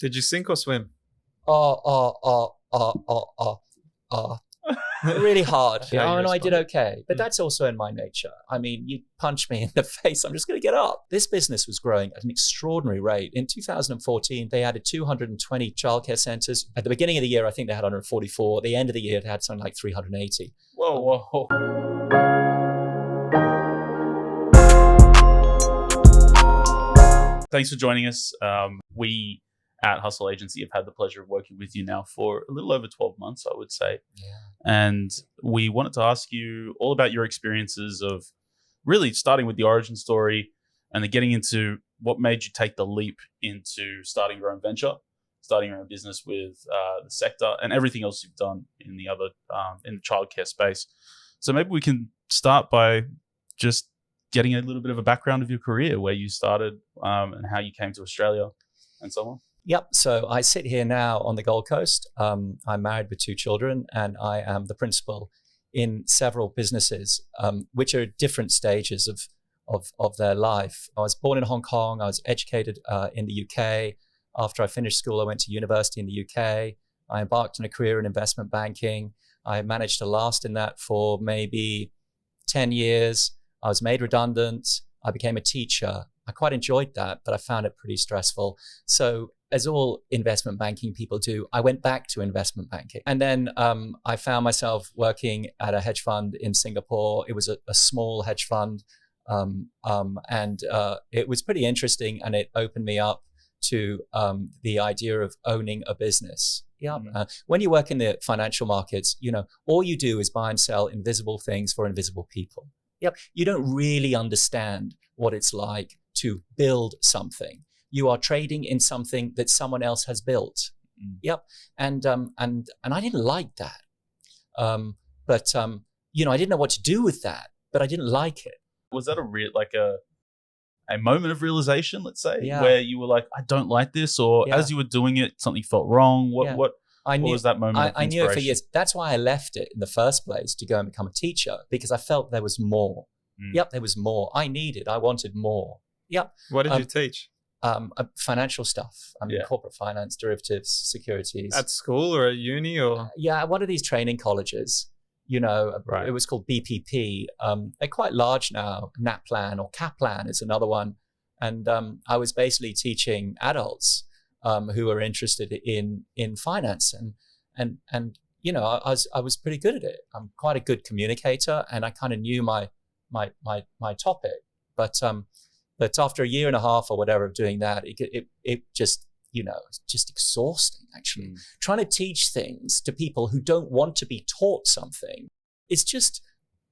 Did you sink or swim? Really hard. Yeah, Oh, you're no, I did responding. okay. But that's also in my nature. I mean, you punch me in the face, I'm just going to get up. This business was growing at an extraordinary rate. In 2014, they added 220 childcare centers. At the beginning of the year, I think they had 144. At the end of the year, it had something like 380. Whoa. Thanks for joining us. We at Hustle Agency have had the pleasure of working with you now for a little over 12 months, I would say. Yeah. And we wanted to ask you all about your experiences of really starting with the origin story and then getting into what made you take the leap into starting your own venture, starting your own business with the sector and everything else you've done in the other in the childcare space. So maybe we can start by just getting a little bit of a background of your career, where you started and how you came to Australia and so on. Yep. So I sit here now on the Gold Coast. I'm married with 2 children, and I am the principal in several businesses, which are at different stages of their life. I was born in Hong Kong. I was educated in the UK. After I finished school, I went to university in the UK. I embarked on a career in investment banking. I managed to last in that for maybe 10 years. I was made redundant. I became a teacher. I quite enjoyed that, but I found it pretty stressful. So as all investment banking people do, I went back to investment banking. And then I found myself working at a hedge fund in Singapore. It was a small hedge fund. And it was pretty interesting, and it opened me up to the idea of owning a business. Yeah. When you work in the financial markets, all you do is buy and sell invisible things for invisible people. Yep. You don't really understand what it's like to build something. You are trading in something that someone else has built. Yep. And I didn't like that. But I didn't know what to do with that, but I didn't like it. Was that a moment of realization, let's say, Yeah. where you were like, I don't like this, or Yeah. as you were doing it, something felt wrong? What was that moment of I knew it for inspiration? years. That's why I left it in the first place, to go and become a teacher, because I felt there was more. Yep, there was more. I wanted more. Yep. What did you teach? Financial stuff. Corporate finance, derivatives, securities. At school or at uni or? Yeah, one of these training colleges. Right. It was called BPP. They're quite large now. NAPLAN or Kaplan is another one. And I was basically teaching adults who were interested in finance. And I was pretty good at it. I'm quite a good communicator, and I kind of knew my topic. But after a year and a half or whatever of doing that, it just, it's just exhausting, actually. Trying to teach things to people who don't want to be taught something is just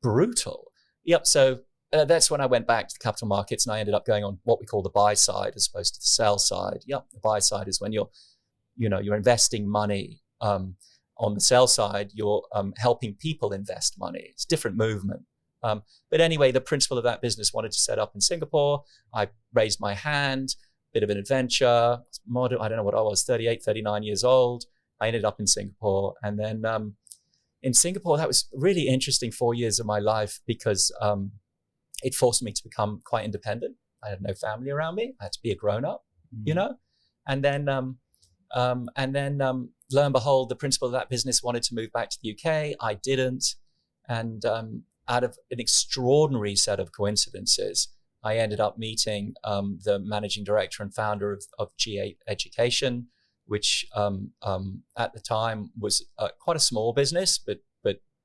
brutal. Yep. So that's when I went back to the capital markets, and I ended up going on what we call the buy side as opposed to the sell side. Yep. The buy side is when you're investing money. On the sell side, you're helping people invest money. It's a different movement. But anyway, the principal of that business wanted to set up in Singapore. I raised my hand, bit of an adventure. I don't know what I was, 38, 39 years old. I ended up in Singapore. And then in Singapore, that was really interesting 4 years of my life, because it forced me to become quite independent. I had no family around me. I had to be a grown-up, And then lo and behold, the principal of that business wanted to move back to the UK. I didn't. And out of an extraordinary set of coincidences, I ended up meeting the managing director and founder of G8 Education, which at the time was quite a small business, but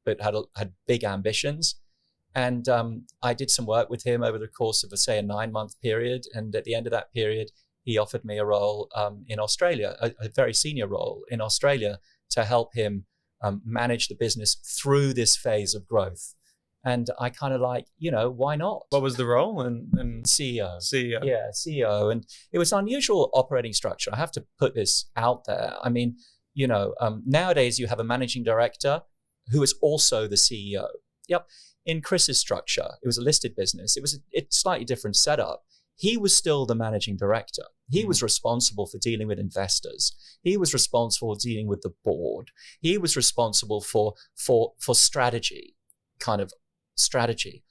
had big ambitions. And I did some work with him over the course of, say, a 9-month period. And at the end of that period, he offered me a role in Australia, a very senior role in Australia, to help him manage the business through this phase of growth. And I kind of why not? What was the role? And CEO. CEO. Yeah, CEO. And it was an unusual operating structure. I have to put this out there. I mean, nowadays you have a managing director who is also the CEO. Yep. In Chris's structure, it was a listed business. It was a slightly different setup. He was still the managing director. He was responsible for dealing with investors. He was responsible for dealing with the board. He was responsible for strategy, kind of strategy.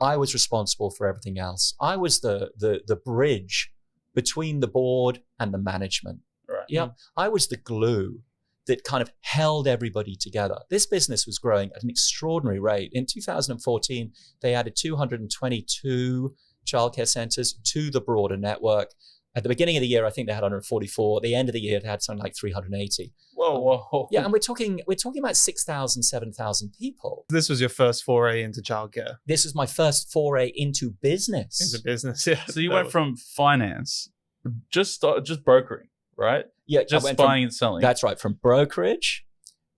I was responsible for everything else. I was the bridge between the board and the management. Right. Right. Yep. I was the glue that kind of held everybody together. This business was growing at an extraordinary rate. In 2014, they added 222 childcare centers to the broader network. At the beginning of the year, I think they had 144. At the end of the year, they had something like 380. Whoa. Yeah, and we're talking about 6,000, 7,000 people. This was your first foray into childcare. This was my first foray into business. Into business, yeah. So you went from finance, just brokering, right? Yeah, Just buying and selling. That's right. From brokerage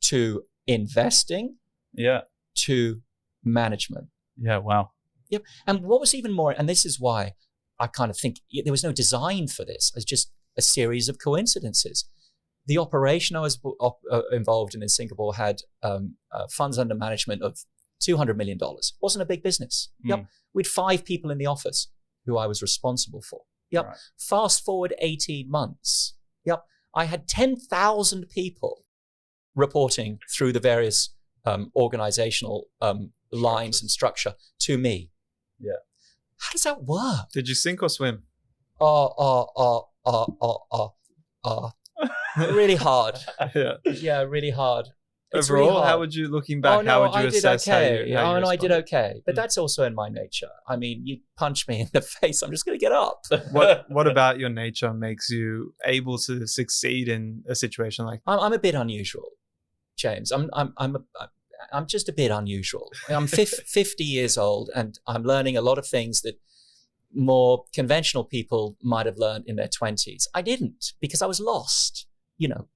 to investing Yeah. to management. Yeah. Wow. Yep. And what was even more, and this is why I kind of think there was no design for this. It's just a series of coincidences. The operation I was involved in Singapore had funds under management of $200 million. Wasn't a big business. Yep. We had 5 people in the office who I was responsible for. Yep. Right. Fast forward 18 months. Yep. I had 10,000 people reporting through the various organizational lines and structure to me. Yeah. How does that work? Did you sink or swim? Really hard. Yeah. Yeah, really hard. It's Overall, really hard. how would you, looking back, how would you assess how you I did responded? okay. But that's also in my nature. I mean, you punch me in the face, I'm just going to get up. What about your nature makes you able to succeed in a situation like that? I'm a bit unusual, James. I'm just a bit unusual. I'm 50 years old, and I'm learning a lot of things that more conventional people might have learned in their 20s. I didn't, because I was lost,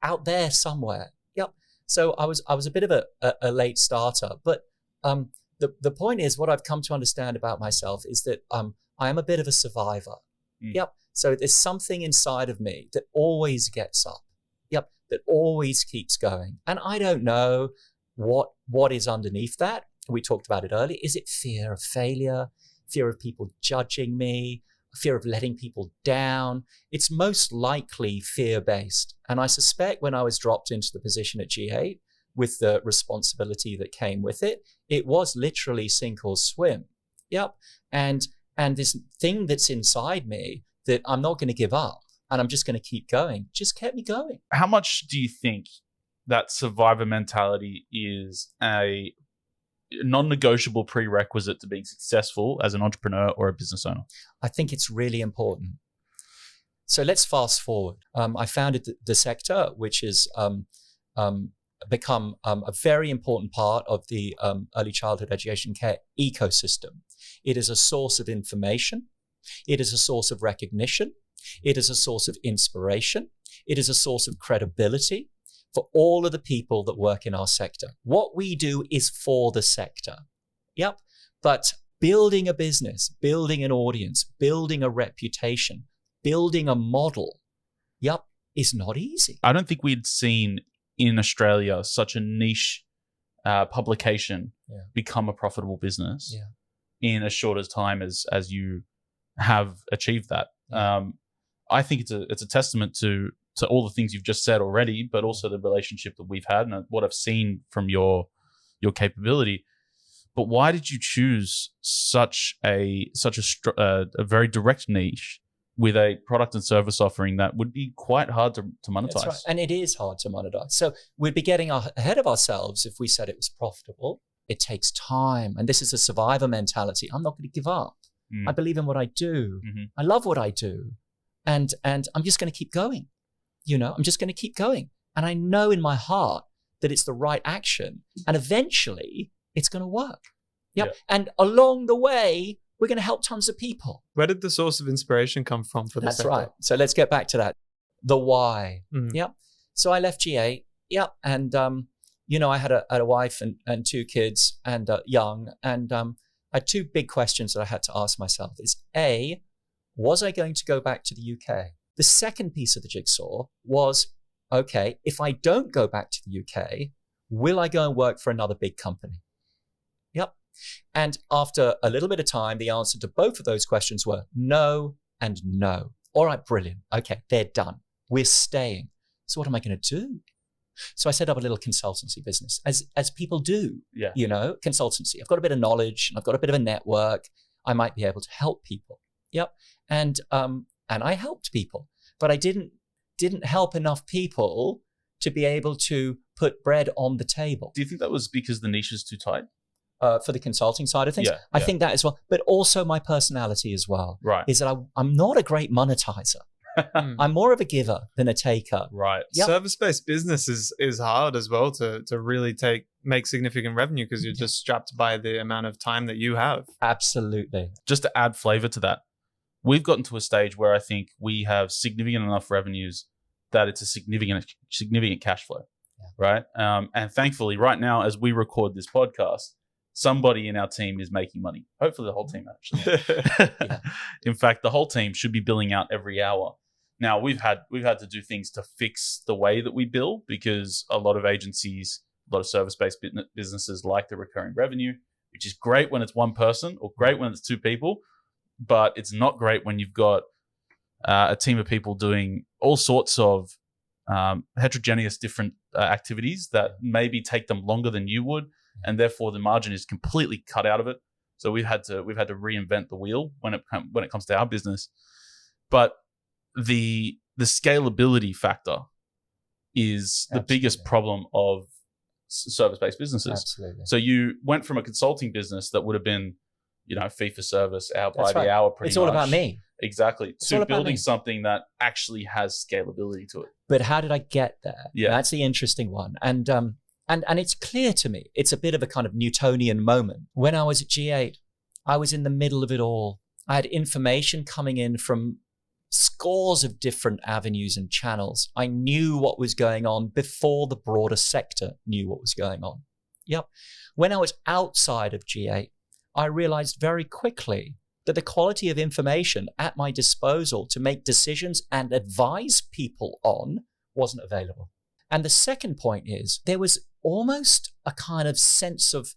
out there somewhere. Yep. So I was a bit of a late starter. But the point is, what I've come to understand about myself is that I am a bit of a survivor. Yep. So there's something inside of me that always gets up. Yep. That always keeps going. And I don't know what is underneath that. We talked about it earlier. Is it fear of failure? Fear of people judging me? Fear of letting people down? It's most likely fear-based. And I suspect when I was dropped into the position at G8 with the responsibility that came with it, it was literally sink or swim. Yep. And this thing that's inside me that I'm not going to give up and I'm just going to keep going just kept me going. How much do you think that survivor mentality is a non-negotiable prerequisite to being successful as an entrepreneur or a business owner? I think it's really important. So let's fast forward. I founded the sector, which has become a very important part of the early childhood education care ecosystem. It is a source of information. It is a source of recognition. It is a source of inspiration. It is a source of credibility for all of the people that work in our sector. What we do is for the sector. Yep. But building a business, building an audience, building a reputation, building a model, yep, is not easy. I don't think we'd seen in Australia such a niche publication become a profitable business in as short a time as you have achieved that. I think it's a testament to all the things you've just said already, but also the relationship that we've had and what I've seen from your capability. But why did you choose such a very direct niche with a product and service offering that would be quite hard to monetize? That's right. And it is hard to monetize. So we'd be getting ahead of ourselves if we said it was profitable. It takes time. And this is a survivor mentality. I'm not going to give up. I believe in what I do. I love what I do. And I'm just going to keep going. I'm just going to keep going. And I know in my heart that it's the right action. And eventually it's going to work. Yep. Yeah. And along the way, we're going to help tons of people. Where did the source of inspiration come from for this? That's right. So let's get back to that. The why. Yep. So I left G8. Yep. And, I had a wife and 2 kids and young. And I had 2 big questions that I had to ask myself is A, was I going to go back to the UK? The second piece of the jigsaw was, okay, if I don't go back to the UK, will I go and work for another big company? Yep. And after a little bit of time, the answer to both of those questions were no and no. All right, brilliant. Okay, they're done. We're staying. So what am I going to do? So I set up a little consultancy business, as people do, consultancy. I've got a bit of knowledge, and I've got a bit of a network. I might be able to help people. Yep. And I helped people, but I didn't didn't help enough people to be able to put bread on the table. Do you think that was because the niche is too tight? For the consulting side of things, Yeah, I think that as well, but also my personality as well. Right. Is that I'm not a great monetizer. I'm more of a giver than a taker. Right. Yep. Service-based business is hard as well to really make significant revenue because you're just strapped by the amount of time that you have. Absolutely. Just to add flavor to that, we've gotten to a stage where I think we have significant enough revenues that it's a significant cash flow, right? And thankfully, right now, as we record this podcast, somebody in our team is making money. Hopefully the whole team, actually. In fact, the whole team should be billing out every hour. Now, we've had to do things to fix the way that we bill because a lot of agencies, a lot of service-based businesses like the recurring revenue, which is great when it's one person or great when it's two people, but it's not great when you've got a team of people doing all sorts of heterogeneous different activities that maybe take them longer than you would, and therefore the margin is completely cut out of it. So we've had to reinvent the wheel when it comes to our business. But the scalability factor is the biggest problem of service-based businesses. Absolutely. So you went from a consulting business that would have been, fee for service, hour by the hour, pretty much. It's all about me. Exactly. To building something that actually has scalability to it. But how did I get there? Yeah. That's the interesting one. And it's clear to me, it's a bit of a kind of Newtonian moment. When I was at G8, I was in the middle of it all. I had information coming in from scores of different avenues and channels. I knew what was going on before the broader sector knew what was going on. Yep. When I was outside of G8, I realized very quickly that the quality of information at my disposal to make decisions and advise people on wasn't available. And the second point is there was almost a kind of sense of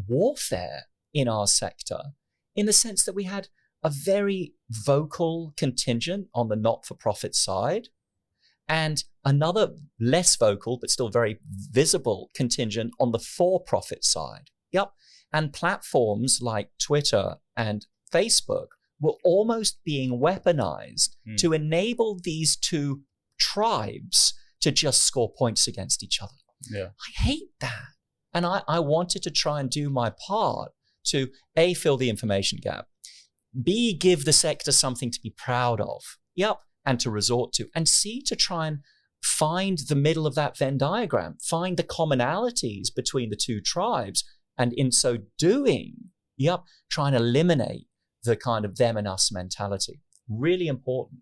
warfare in our sector, in the sense that we had a very vocal contingent on the not-for-profit side and another less vocal but still very visible contingent on the for-profit side. Yep. And platforms like Twitter and Facebook were almost being weaponized to enable these two tribes to just score points against each other. Yeah. I hate that. And I wanted to try and do my part to A, fill the information gap, B, give the sector something to be proud of, and to resort to, and C, to try and find the middle of that Venn diagram, find the commonalities between the two tribes, and in so doing, try and eliminate the kind of them and us mentality. Really important.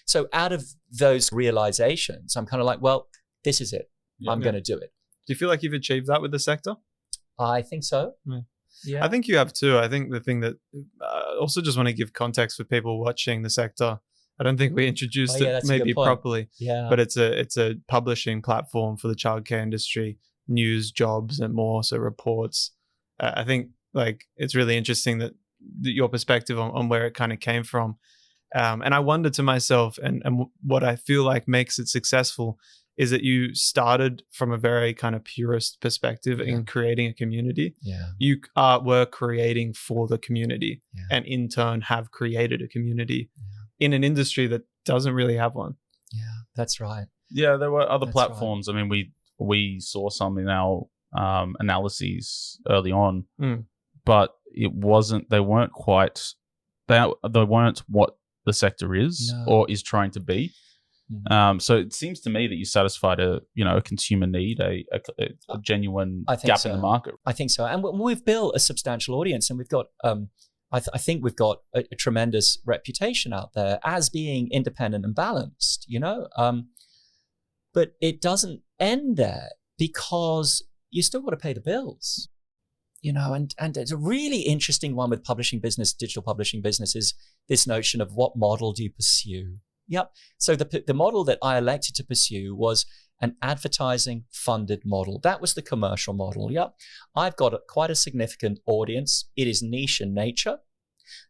So out of those realizations, I'm kind of like, well, this is it. I'm going to do it. Do you feel like you've achieved that with the sector? I think so. Yeah. I think you have too. I think the thing that also just want to give context for people watching the sector. I don't think we introduced it maybe properly. Yeah. But it's a publishing platform for the childcare industry, news, jobs, and more. So reports. I think it's really interesting that your perspective on where it kind of came from. And I wonder to myself, and what I feel like makes it successful is that you started from a very kind of purist perspective in creating a community. Yeah. You were creating for the community and in turn have created a community in an industry that doesn't really have one. Yeah, that's right. Yeah, there were other platforms. Right. I mean, we saw some in our analyses early on, but they weren't what the sector is or is trying to be. So it seems to me that you satisfied a consumer need, a genuine gap in the market. I think so, and we've built a substantial audience, and we've got I think we've got a tremendous reputation out there as being independent and balanced. But it doesn't end there, because you still got to pay the bills. And it's a really interesting one with digital publishing business, is this notion of what model do you pursue? So the model that I elected to pursue was an advertising funded model. That was the commercial model. I've got quite a significant audience. It is niche in nature.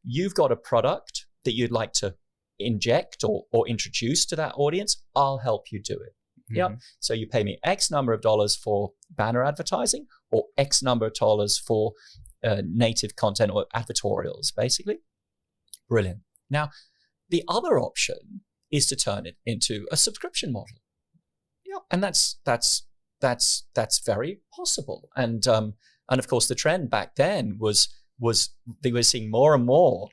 You've got a product that you'd like to inject or introduce to that audience. I'll help you do it. So you pay me X number of dollars for banner advertising or X number of dollars for native content or advertorials, basically. Brilliant. Now, the other option is to turn it into a subscription model. Yeah, and that's very possible. And of course, the trend back then was they were seeing more and more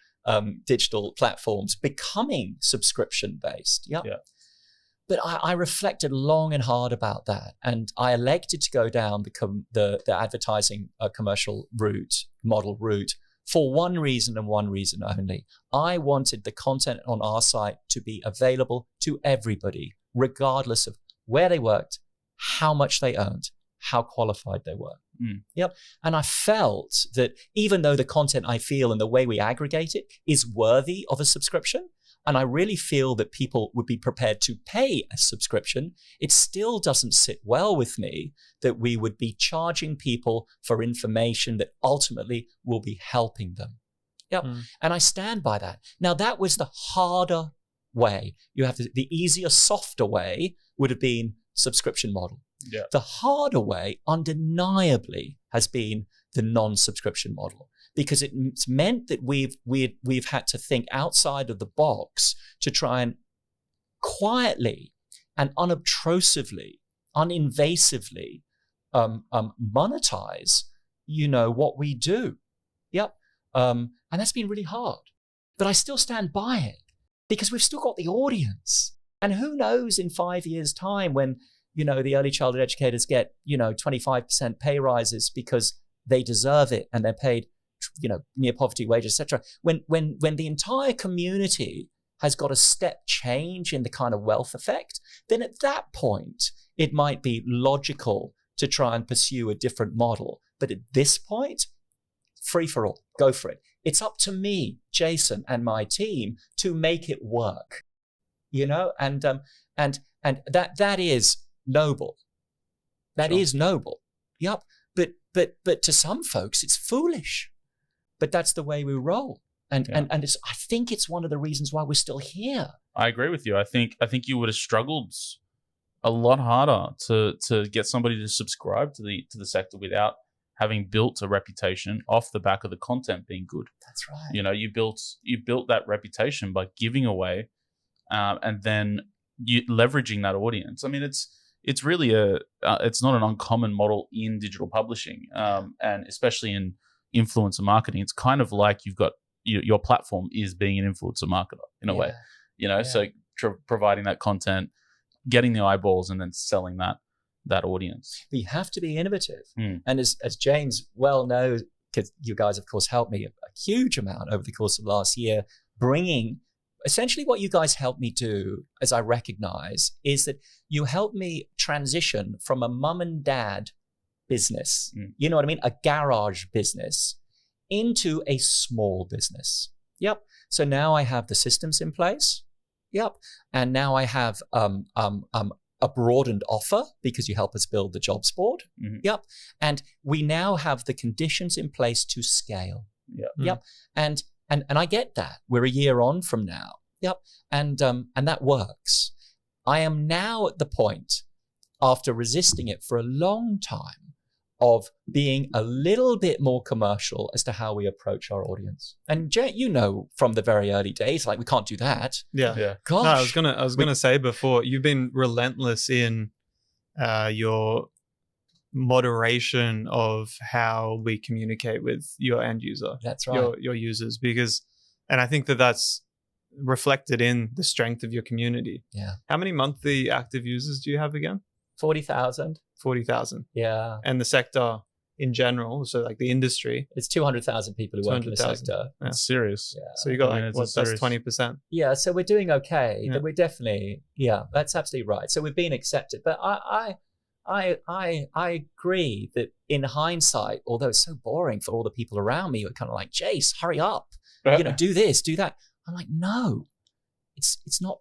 digital platforms becoming subscription based. Yeah. But I reflected long and hard about that, and I elected to go down the advertising commercial model route for one reason and one reason only. I wanted the content on our site to be available to everybody, regardless of where they worked, how much they earned, how qualified they were. Yep. And I felt that even though the content I feel and the way we aggregate it is worthy of a subscription, and I really feel that people would be prepared to pay a subscription, it still doesn't sit well with me that we would be charging people for information that ultimately will be helping them. Yep. And I stand by that. Now, that was the harder way. The easier, softer way would have been subscription model. Yeah. The harder way, undeniably, has been the non-subscription model, because it's meant that we've had to think outside of the box to try and quietly and unobtrusively, uninvasively monetize, what we do. Yep. And that's been really hard. But I still stand by it because we've still got the audience. And who knows in 5 years' time when, the early childhood educators get, 25% pay rises because they deserve it and they're paid, near poverty wages, etc. When the entire community has got a step change in the kind of wealth effect, then at that point, it might be logical to try and pursue a different model. But at this point, free for all, go for it. It's up to me, Jason, and my team to make it work, and that is noble. That is noble. Yep. But to some folks, it's foolish. But that's the way we roll. And I think it's one of the reasons why we're still here. I agree with you. I think you would have struggled a lot harder to get somebody to subscribe to the sector without having built a reputation off the back of the content being good. That's right. You built that reputation by giving away, and then you leveraging that audience. I mean, it's really it's not an uncommon model in digital publishing, and especially in influencer marketing. It's kind of like you've got your platform is being an influencer marketer in a way, so providing that content, getting the eyeballs, and then selling that audience. You have to be innovative. And as James well knows, because you guys, of course, helped me a huge amount over the course of last year, bringing essentially what you guys helped me do, as I recognize, is that you helped me transition from a mum and dad business, you know what I mean, a garage business, into a small business. Yep. So now I have the systems in place. Yep. And now I have a broadened offer because you help us build the jobs board. Yep. And we now have the conditions in place to scale. Yep. And I get that. We're a year on from now. Yep. And that works. I am now at the point, after resisting it for a long time, of being a little bit more commercial as to how we approach our audience. And Jay, from the very early days, like, we can't do that. Yeah. Gosh. No, I was gonna say before, you've been relentless in your moderation of how we communicate with your end user. That's right. Your users, and I think that's reflected in the strength of your community. Yeah. How many monthly active users do you have again? 40,000. 40,000. Yeah. And the sector in general, so like the industry, it's 200,000 people who work in the sector. That's serious. Yeah. So you got that's 20%. Yeah. So we're doing okay. Yeah. We're definitely, that's absolutely right. So we've been accepted. But I agree that in hindsight, although it's so boring for all the people around me, who are kind of like, Jace, hurry up, do this, do that. I'm like, no, it's not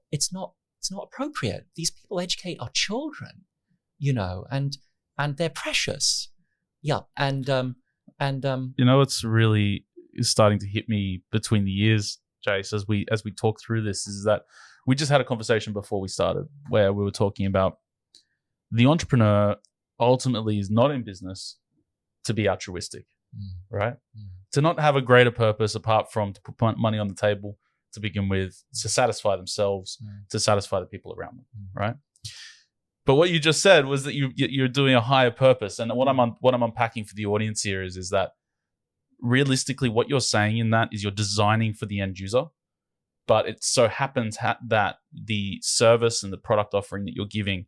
appropriate. These people educate our children, and they're precious. Yeah. And what's really starting to hit me between the years, Jace, as we talk through this, is that we just had a conversation before we started where we were talking about the entrepreneur ultimately is not in business to be altruistic, right? To not have a greater purpose apart from to put money on the table to begin with, to satisfy themselves, to satisfy the people around them, right? But what you just said was that you're doing a higher purpose, and what I'm unpacking for the audience here is that realistically, what you're saying in that is you're designing for the end user, but it so happens that the service and the product offering that you're giving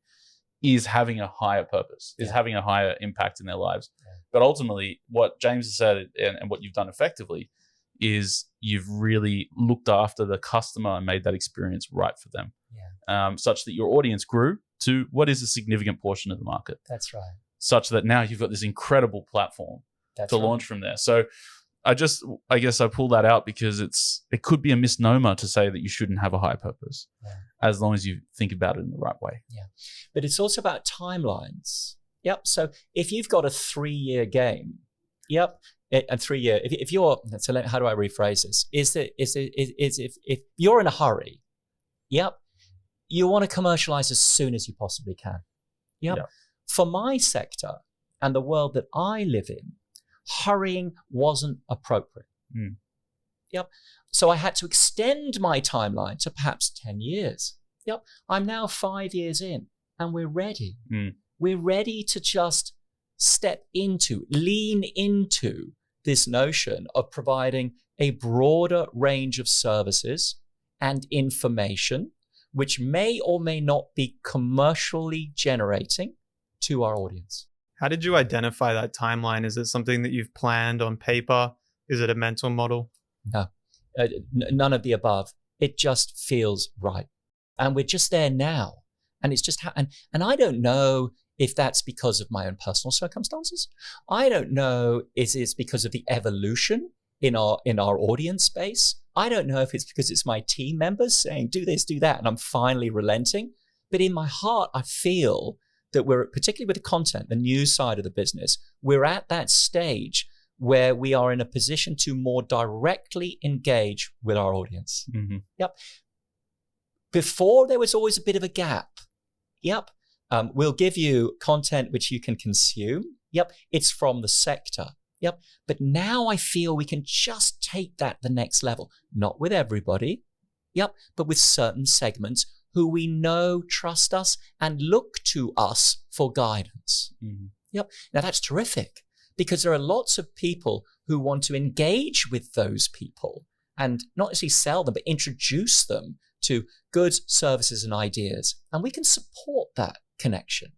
is having a higher purpose, is having a higher impact in their lives. Yeah. But ultimately, what James has said and what you've done effectively is you've really looked after the customer and made that experience right for them, such that your audience grew to what is a significant portion of the market. That's right. Such that now you've got this incredible platform to launch from there. So I guess I pull that out because it could be a misnomer to say that you shouldn't have a higher purpose as long as you think about it in the right way. Yeah. But it's also about timelines. Yep. So if you've got a 3-year game, a 3-year, if you're, so how do I rephrase this? If you're in a hurry, you want to commercialize as soon as you possibly can. For my sector and the world that I live in, hurrying wasn't appropriate. So I had to extend my timeline to perhaps 10 years. I'm now 5 years in and we're ready. We're ready to just lean into this notion of providing a broader range of services and information, which may or may not be commercially generating to our audience. How did you identify that timeline? Is it something that you've planned on paper? Is it a mental model? No, none of the above. It just feels right. And we're just there now. And it's just, and I don't know if that's because of my own personal circumstances. I don't know if it's because of the evolution in our audience space. I don't know if it's because it's my team members saying, do this, do that, and I'm finally relenting. But in my heart, I feel that we're, particularly with the content, the news side of the business, we're at that stage where we are in a position to more directly engage with our audience. Before, there was always a bit of a gap. We'll give you content which you can consume. It's from the sector. But now I feel we can just take that the next level. Not with everybody, but with certain segments who we know trust us and look to us for guidance. Now that's terrific because there are lots of people who want to engage with those people and not necessarily sell them, but introduce them to goods, services, and ideas. And we can support that connection.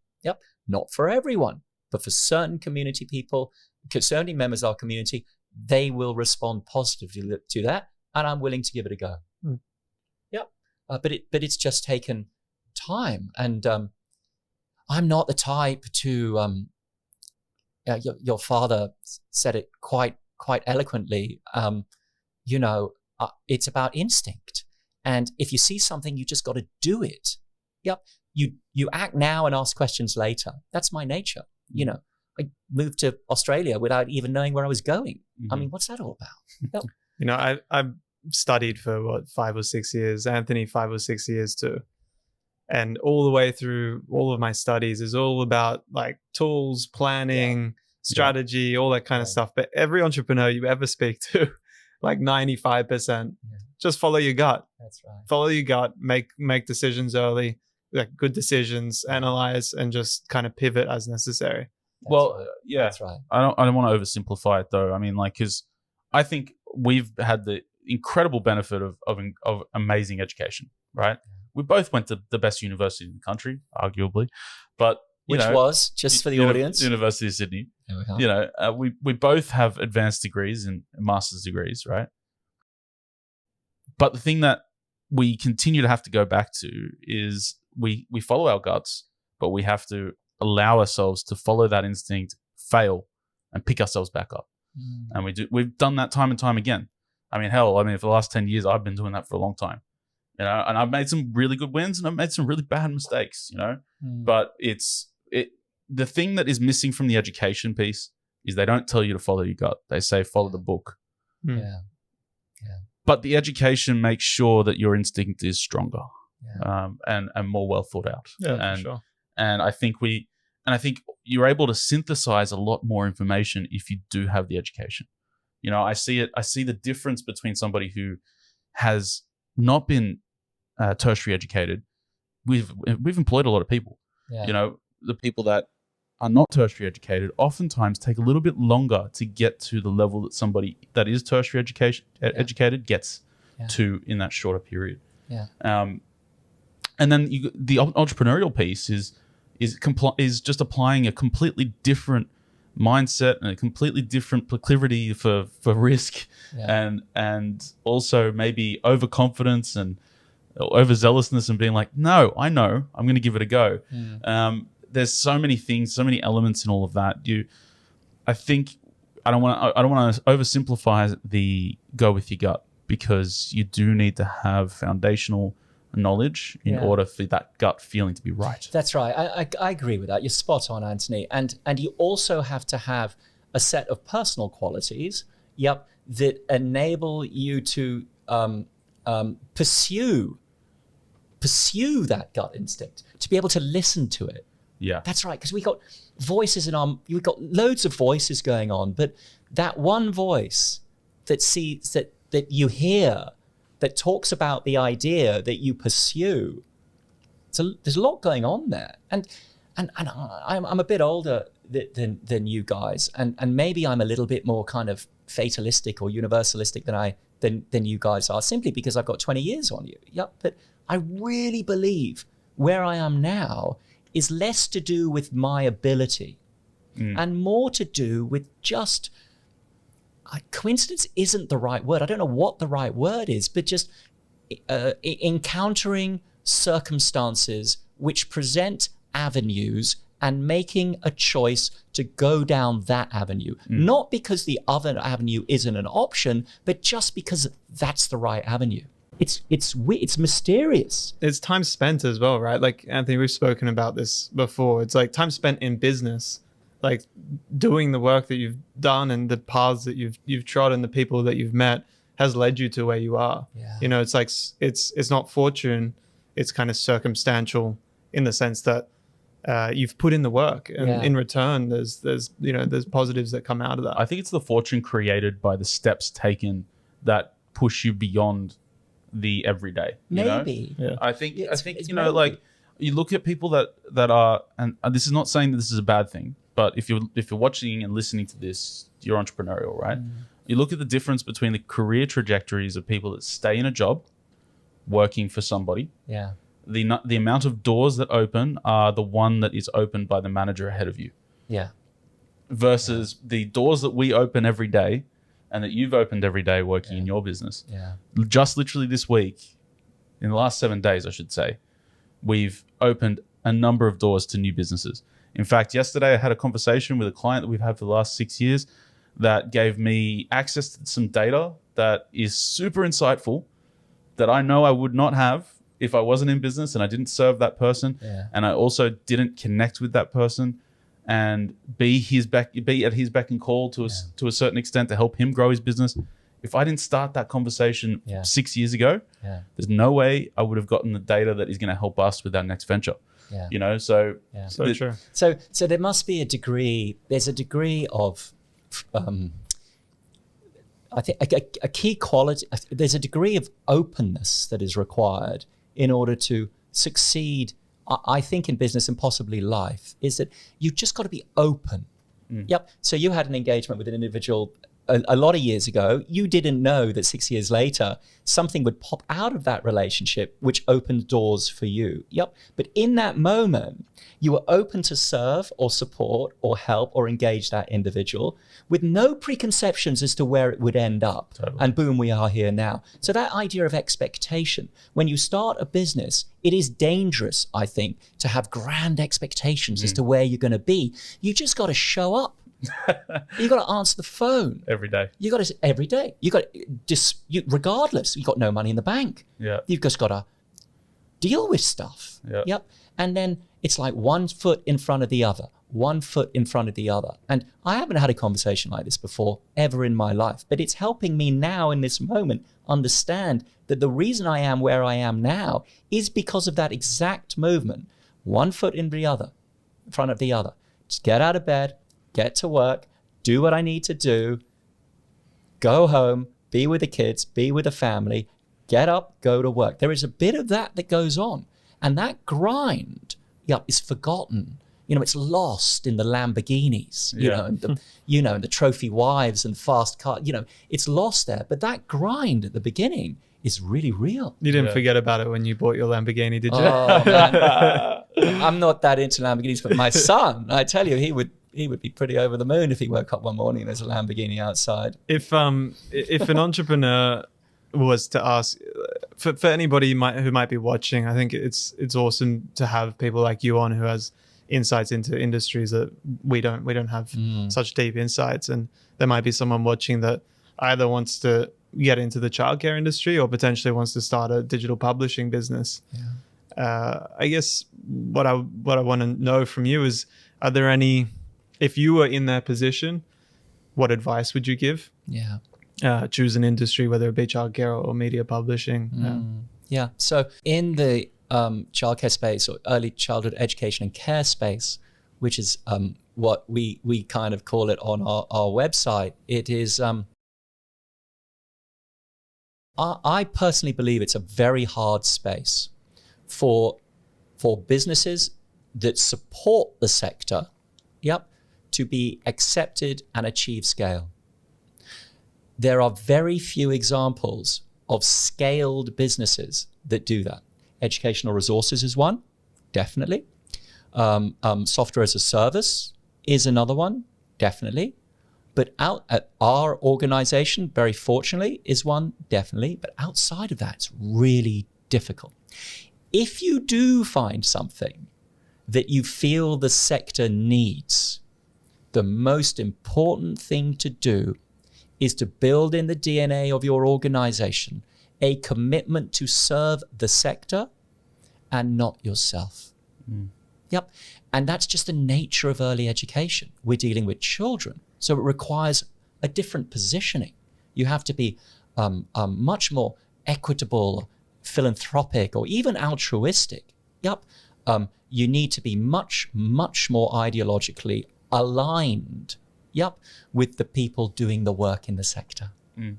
Not for everyone, but for certain community people, certainly members of our community, they will respond positively to that, and I'm willing to give it a go. But it's just taken time, and I'm not the type to. Your father said it quite eloquently. It's about instinct, and if you see something, you just got to do it. You act now and ask questions later. That's my nature. I moved to Australia without even knowing where I was going. I mean, what's that all about? I've studied for 5 or 6 years. Anthony, 5 or 6 years too. And all the way through all of my studies is all about like tools, planning, strategy, all that kind of stuff. But every entrepreneur you ever speak to, like 95%, just follow your gut. That's right. Follow your gut, make decisions early, like good decisions, analyze, and just kind of pivot as necessary. That's right. I don't want to oversimplify it though. I mean, because I think we've had the incredible benefit of amazing education, right? We both went to the best university in the country, arguably, but which was, just for the audience, University of Sydney. We both have advanced degrees and master's degrees, right? But the thing that we continue to have to go back to is we follow our guts, but we have to allow ourselves to follow that instinct, fail, and pick ourselves back up. And we've done that time and time again. I mean, for the last 10 years, I've been doing that for a long time, and I've made some really good wins and I've made some really bad mistakes, but the thing that is missing from the education piece is they don't tell you to follow your gut. They say, follow the book. But the education makes sure that your instinct is stronger and more well thought out. For sure. And I think you're able to synthesize a lot more information if you do have the education. I see the difference between somebody who has not been tertiary educated, we've employed a lot of people. Yeah. You know, the people that are not tertiary educated oftentimes take a little bit longer to get to the level that somebody that is tertiary educated gets to in that shorter period. Yeah. And then the entrepreneurial piece is just applying a completely different mindset and a completely different proclivity for risk, and also maybe overconfidence and overzealousness and being like, no, I know, I'm going to give it a go. There's so many things, so many elements in all of that. I think I don't want to oversimplify the go with your gut, because you do need to have foundational knowledge in order for that gut feeling to be right. That's right. I agree with that. You're spot on, Anthony. And you also have to have a set of personal qualities, that enable you to pursue that gut instinct, to be able to listen to it. Yeah, that's right. Because we got voices we've got loads of voices going on, but that one voice that you hear, that talks about the idea that you pursue. So there's a lot going on there, and I'm a bit older than you guys, and maybe I'm a little bit more kind of fatalistic or universalistic than you guys are, simply because I've got 20 years on you. But I really believe where I am now is less to do with my ability and more to do with just coincidence isn't the right word. I don't know what the right word is, but just encountering circumstances which present avenues and making a choice to go down that avenue. Not because the other avenue isn't an option, but just because that's the right avenue. It's mysterious. It's time spent as well, right? Like, Anthony, we've spoken about this before. It's like time spent in business, like doing the work that you've done and the paths that you've trodden, the people that you've met has led you to where you are. Yeah. You know, it's like it's not fortune, it's kind of circumstantial in the sense that you've put in the work, and in return there's positives that come out of that. I think it's the fortune created by the steps taken that push you beyond the everyday. Maybe. Yeah. I think like you look at people that are, and this is not saying that this is a bad thing, but if you're watching and listening to this, you're entrepreneurial, right? You look at the difference between the career trajectories of people that stay in a job working for somebody. Yeah. The amount of doors that open are the one that is opened by the manager ahead of you. Yeah. Versus the doors that we open every day and that you've opened every day working in your business. Yeah. Just literally this week, in the last 7 days, I should say, we've opened a number of doors to new businesses. In fact, yesterday I had a conversation with a client that we've had for the last 6 years that gave me access to some data that is super insightful, that I know I would not have if I wasn't in business and I didn't serve that person. Yeah. And I also didn't connect with that person and be at his beck and call to a certain extent to help him grow his business. If I didn't start that conversation 6 years ago, there's no way I would have gotten the data that is going to help us with our next venture. Yeah. You know, so True. So there must be there's a degree of I think a key quality, there's a degree of openness that is required in order to succeed, I think, in business and possibly life, is that you've just got to be open. Yep. So you had an engagement with an individual a lot of years ago. You didn't know that 6 years later, something would pop out of that relationship which opened doors for you. Yep. But in that moment, you were open to serve or support or help or engage that individual with no preconceptions as to where it would end up. Totally. And boom, we are here now. So that idea of expectation, when you start a business, it is dangerous, I think, to have grand expectations as to where you're going to be. You just got to show up. You got to answer the phone every day. You got to every day. You got regardless. You got no money in the bank. Yeah. You've just got to deal with stuff. Yeah. Yep. And then it's like 1 foot in front of the other, 1 foot in front of the other. And I haven't had a conversation like this before ever in my life, but it's helping me now in this moment understand that the reason I am where I am now is because of that exact movement. 1 foot in the other, in front of the other. Just get out of bed, get to work, do what I need to do, go home, be with the kids, be with the family, get up, go to work. There is a bit of that goes on. And that grind, is forgotten. It's lost in the Lamborghinis, and the trophy wives and fast cars, it's lost there. But that grind at the beginning is really real. You didn't forget about it when you bought your Lamborghini, did you? Oh, man. I'm not that into Lamborghinis, but my son, I tell you, he would be pretty over the moon if he woke up one morning and there's a Lamborghini outside. If an entrepreneur was to ask, for anybody who might be watching, I think it's awesome to have people like you on who has insights into industries that we don't have such deep insights. And there might be someone watching that either wants to get into the childcare industry or potentially wants to start a digital publishing business. I guess what I want to know from you is, are there any, if you were in their position, what advice would you give? Choose an industry, whether it be childcare or media publishing. So in the childcare space or early childhood education and care space, which is what we kind of call it on our website, it is I personally believe it's a very hard space for businesses that support the sector, to be accepted and achieve scale. There are very few examples of scaled businesses that do that. Educational resources is one, definitely. Software as a service is another one, definitely. But out at our organization, very fortunately, is one, definitely. But outside of that, it's really difficult. If you do find something that you feel the sector needs, the most important thing to do is to build in the DNA of your organization a commitment to serve the sector and not yourself. And that's just the nature of early education. We're dealing with children, so it requires a different positioning. You have to be much more equitable, philanthropic, or even altruistic. You need to be much, much more ideologically aligned, with the people doing the work in the sector.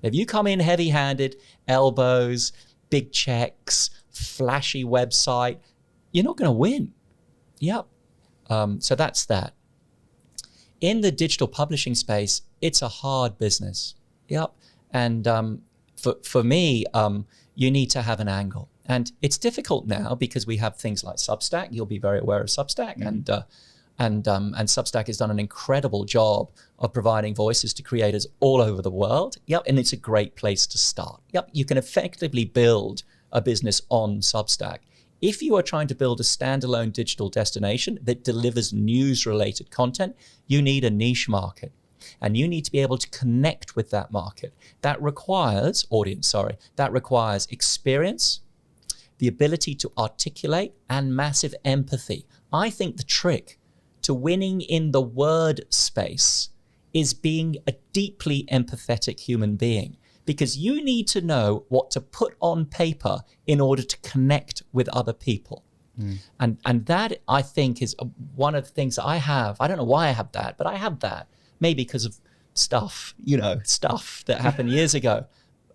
If you come in heavy-handed, elbows, big checks, flashy website, you're not going to win. So that's that. In the digital publishing space, it's a hard business. And for me, you need to have an angle. And it's difficult now because we have things like Substack. You'll be very aware of Substack. And Substack has done an incredible job of providing voices to creators all over the world. And it's a great place to start. You can effectively build a business on Substack. If you are trying to build a standalone digital destination that delivers news-related content, you need a niche market. And you need to be able to connect with that market. That requires experience, the ability to articulate, and massive empathy. I think the trick to winning in the word space is being a deeply empathetic human being, because you need to know what to put on paper in order to connect with other people. And that, I think, is one of the things that I have. I don't know why I have that, but I have that. Maybe because of stuff that happened years ago.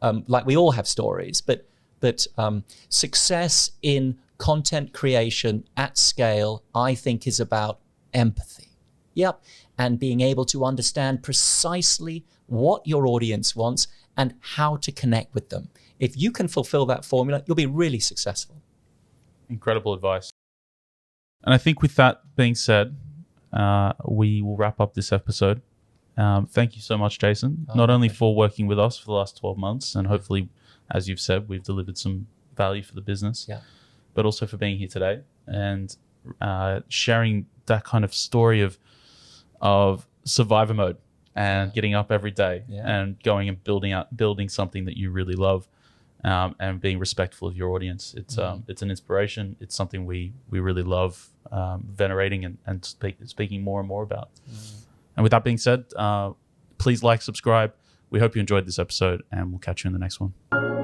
Like we all have stories, but success in content creation at scale, I think, is about empathy. And being able to understand precisely what your audience wants and how to connect with them. If you can fulfill that formula, you'll be really successful. Incredible advice. And I think with that being said, we will wrap up this episode. Thank you so much, Jason, not only for working with us for the last 12 months, and hopefully, as you've said, we've delivered some value for the business, but also for being here today and sharing that kind of story of survivor mode and getting up every day and going and building something that you really love, and being respectful of your audience. It's an inspiration. It's something we really love venerating and speaking more and more about. And with that being said, please like, subscribe. We hope you enjoyed this episode, and we'll catch you in the next one.